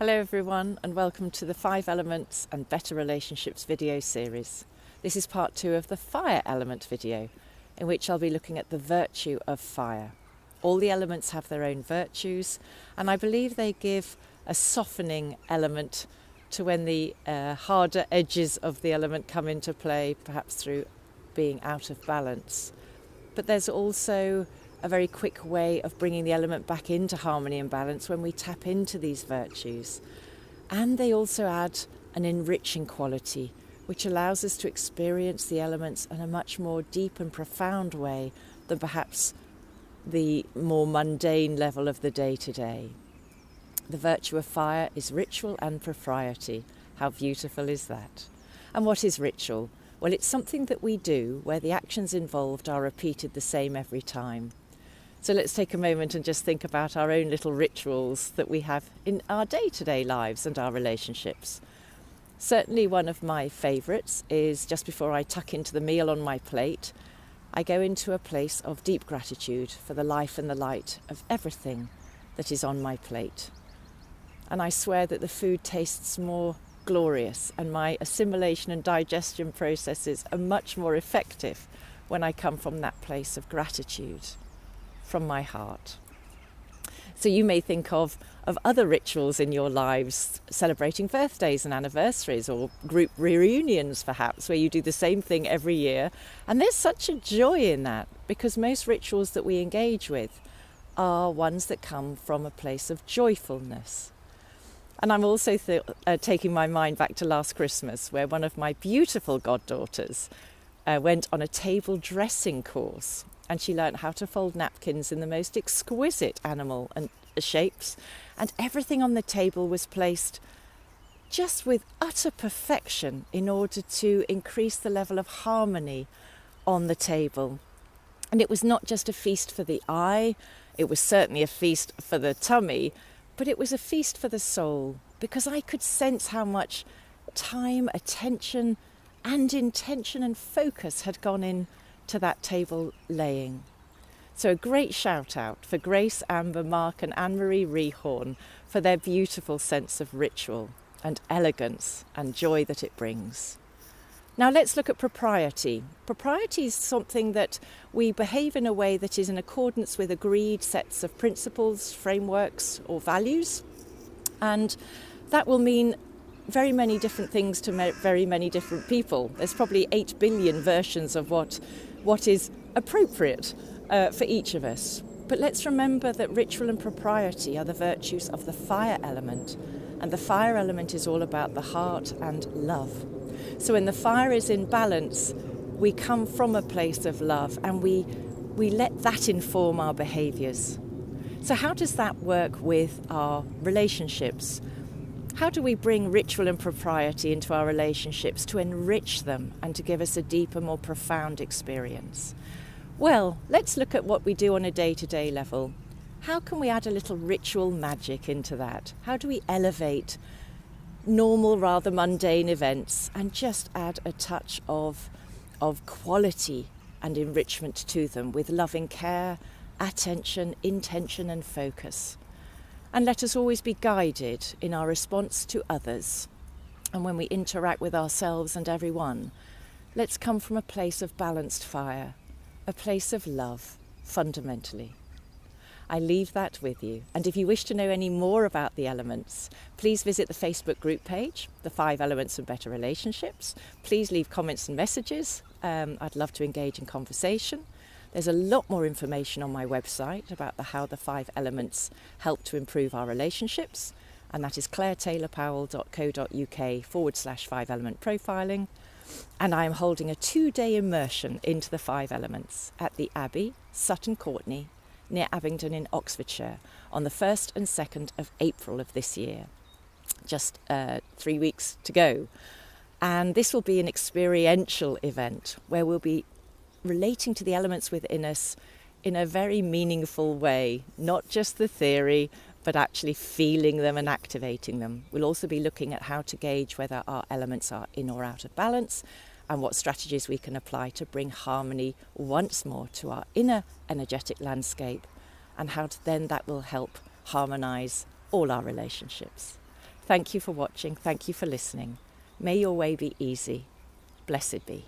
Hello everyone, and welcome to the 5 Elements and Better Relationships video series. This is part 2 of the fire element video, in which I'll be looking at the virtue of fire. All the elements have their own virtues, and I believe they give a softening element to when the harder edges of the element come into play, perhaps through being out of balance. But there's also a very quick way of bringing the element back into harmony and balance when we tap into these virtues. And they also add an enriching quality, which allows us to experience the elements in a much more deep and profound way than perhaps the more mundane level of the day-to-day. The virtue of fire is ritual and propriety. How beautiful is that? And what is ritual? Well, it's something that we do where the actions involved are repeated the same every time. So let's take a moment and just think about our own little rituals that we have in our day-to-day lives and our relationships. Certainly one of my favourites is just before I tuck into the meal on my plate, I go into a place of deep gratitude for the life and the light of everything that is on my plate. And I swear that the food tastes more glorious and my assimilation and digestion processes are much more effective when I come from that place of gratitude from my heart. So you may think of other rituals in your lives, celebrating birthdays and anniversaries or group reunions perhaps, where you do the same thing every year. And there's such a joy in that, because most rituals that we engage with are ones that come from a place of joyfulness. And I'm also taking my mind back to last Christmas, where one of my beautiful goddaughters went on a table dressing course, and she learnt how to fold napkins in the most exquisite animal and shapes, and everything on the table was placed just with utter perfection in order to increase the level of harmony on the table. And it was not just a feast for the eye, it was certainly a feast for the tummy, but it was a feast for the soul, because I could sense how much time, attention and intention and focus had gone in to that table laying. So a great shout out for Grace, Amber, Mark and Anne-Marie Rehorn for their beautiful sense of ritual and elegance and joy that it brings. Now let's look at propriety. Propriety is something that we behave in a way that is in accordance with agreed sets of principles, frameworks or values, and that will mean very many different things to very many different people. There's probably 8 billion versions of what is appropriate for each of us. But let's remember that ritual and propriety are the virtues of the fire element, and the fire element is all about the heart and love. So when the fire is in balance, we come from a place of love, and we let that inform our behaviours. So how does that work with our relationships? How do we bring ritual and propriety into our relationships to enrich them and to give us a deeper, more profound experience? Well, let's look at what we do on a day-to-day level. How can we add a little ritual magic into that? How do we elevate normal, rather mundane events and just add a touch of quality and enrichment to them with loving care, attention, intention and focus? And let us always be guided in our response to others. And when we interact with ourselves and everyone, let's come from a place of balanced fire, a place of love, fundamentally. I leave that with you. And if you wish to know any more about the elements, please visit the Facebook group page, the 5 Elements and Better Relationships. Please leave comments and messages. I'd love to engage in conversation. There's a lot more information on my website about how the 5 elements help to improve our relationships, and that is clairetaylorpowell.co.uk/5 element profiling. And I am holding a 2-day immersion into the 5 elements at the Abbey, Sutton Courtenay, near Abingdon in Oxfordshire, on the 1st and 2nd of April of this year. Just 3 weeks to go. And this will be an experiential event where we'll be relating to the elements within us in a very meaningful way, not just the theory, but actually feeling them and activating them. We'll also be looking at how to gauge whether our elements are in or out of balance, and what strategies we can apply to bring harmony once more to our inner energetic landscape, and how then that will help harmonise all our relationships. Thank you for watching. Thank you for listening. May your way be easy. Blessed be.